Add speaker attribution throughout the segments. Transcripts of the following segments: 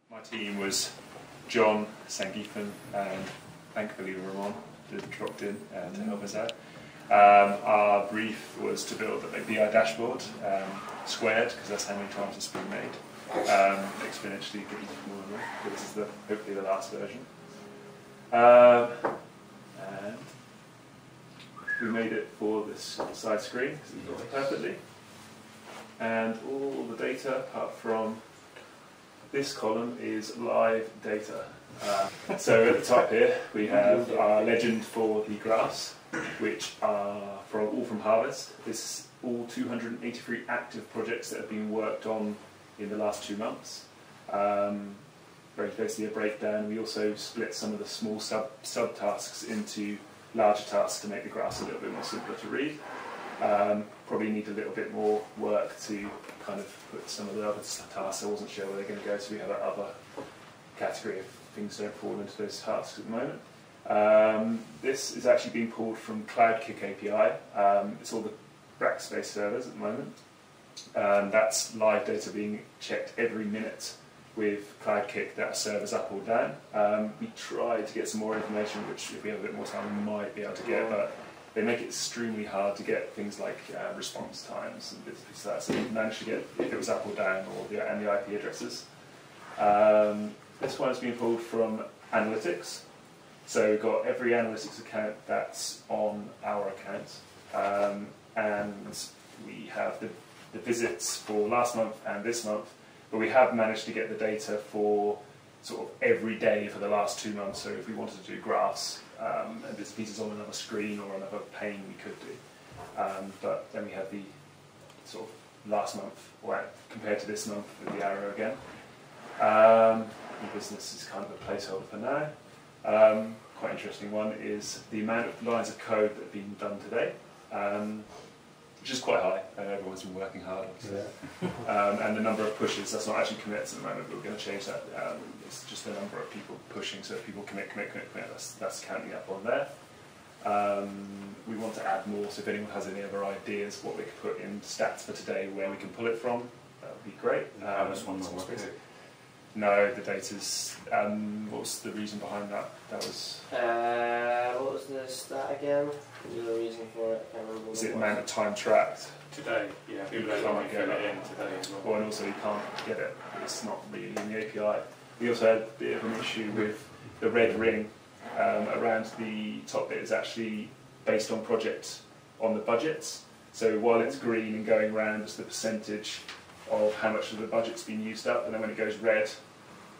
Speaker 1: My team was John, Sangeethan, and thankfully Ramon dropped in to help us out. Our brief was to build a BI dashboard, squared, because that's how many times it's been made, exponentially getting more and more, but this is hopefully the last version. And we made it for this side screen, because it works perfectly. And all the data, apart from this column, is live data. So at the top here, we have our legend for the graphs, which are all from Harvest. This is all 283 active projects that have been worked on in the last 2 months. Basically a breakdown. We also split some of the small sub-tasks into larger tasks to make the graphs a little bit more simpler to read. Probably need a little bit more work to kind of put some of the other tasks. I wasn't sure where they're going to go, so we have that other category if things don't fall into those tasks at the moment. This is actually being pulled from CloudKick API. It's all the Rackspace servers at the moment. That's live data being checked every minute with CloudKick, that server's up or down. We tried to get some more information, which if we have a bit more time we might be able to get, but they make it extremely hard to get things like response times and bits like that. So we managed to get if it was up or down and the IP addresses. This one has been pulled from Analytics. So we've got every analytics account that's on our account. And we have the visits for last month and this month, but we have managed to get the data for sort of every day for the last 2 months. So if we wanted to do graphs and bits and pieces on another screen or another pane, we could do. But then we have the sort of last month, or compared to this month with the arrow again. The business is kind of a placeholder for now. Quite interesting one is the amount of lines of code that have been done today, which is quite high. Everyone's been working hard, obviously. Yeah. And the number of pushes, that's not actually commits at the moment, but we're going to change that. It's just the number of people pushing, so if people commit, that's counting up on there. We want to add more, so if anyone has any other ideas what we could put in stats for today, where we can pull it from, that would be great. No, the data's. What was the reason behind that? That was.
Speaker 2: What was the stat again? The reason for it? I can't remember.
Speaker 1: Is it the amount of time tracked?
Speaker 3: Today, yeah. People can't get it in today as well.
Speaker 1: And also you can't get it. It's not really in the API. We also had a bit of an issue with the red ring around the top bit. Is actually based on project on the budgets. So while it's green and going round, it's the percentage of how much of the budget's been used up, and then when it goes red,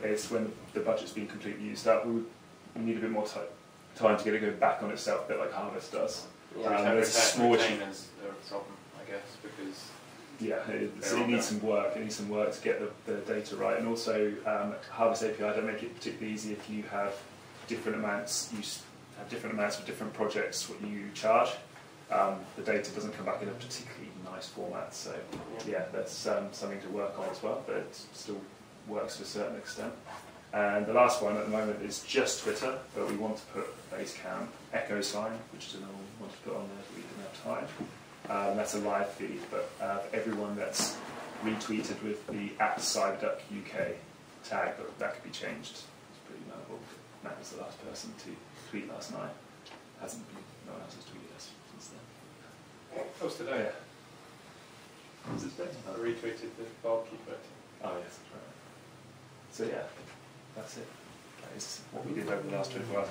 Speaker 1: it's when the budget's been completely used up. We need a bit more time to get it go back on itself, a bit like Harvest does.
Speaker 3: Yeah, there's a small retainers are a problem, I guess, because
Speaker 1: it needs some work. It needs some work to get the data right, and also Harvest API don't make it particularly easy if you have different amounts. You have different amounts for different projects. What you charge, the data doesn't come back in a particularly nice format. So yeah, that's something to work on as well, but it still works to a certain extent. And the last one at the moment is just Twitter, but we want to put Basecamp Echo Sign, which is another one we want to put on there, but we didn't have time. That's a live feed, but everyone that's retweeted with the @CyberDuck UK tag, but that could be changed. It's pretty notable. Matt was the last person to tweet last night. No one else has tweeted us since then.
Speaker 3: That was today.
Speaker 1: Yeah. Was it today?
Speaker 3: I retweeted the barkeep voting.
Speaker 1: Oh yes, that's right. So yeah, that's it. That is what we did over the last 24 hours.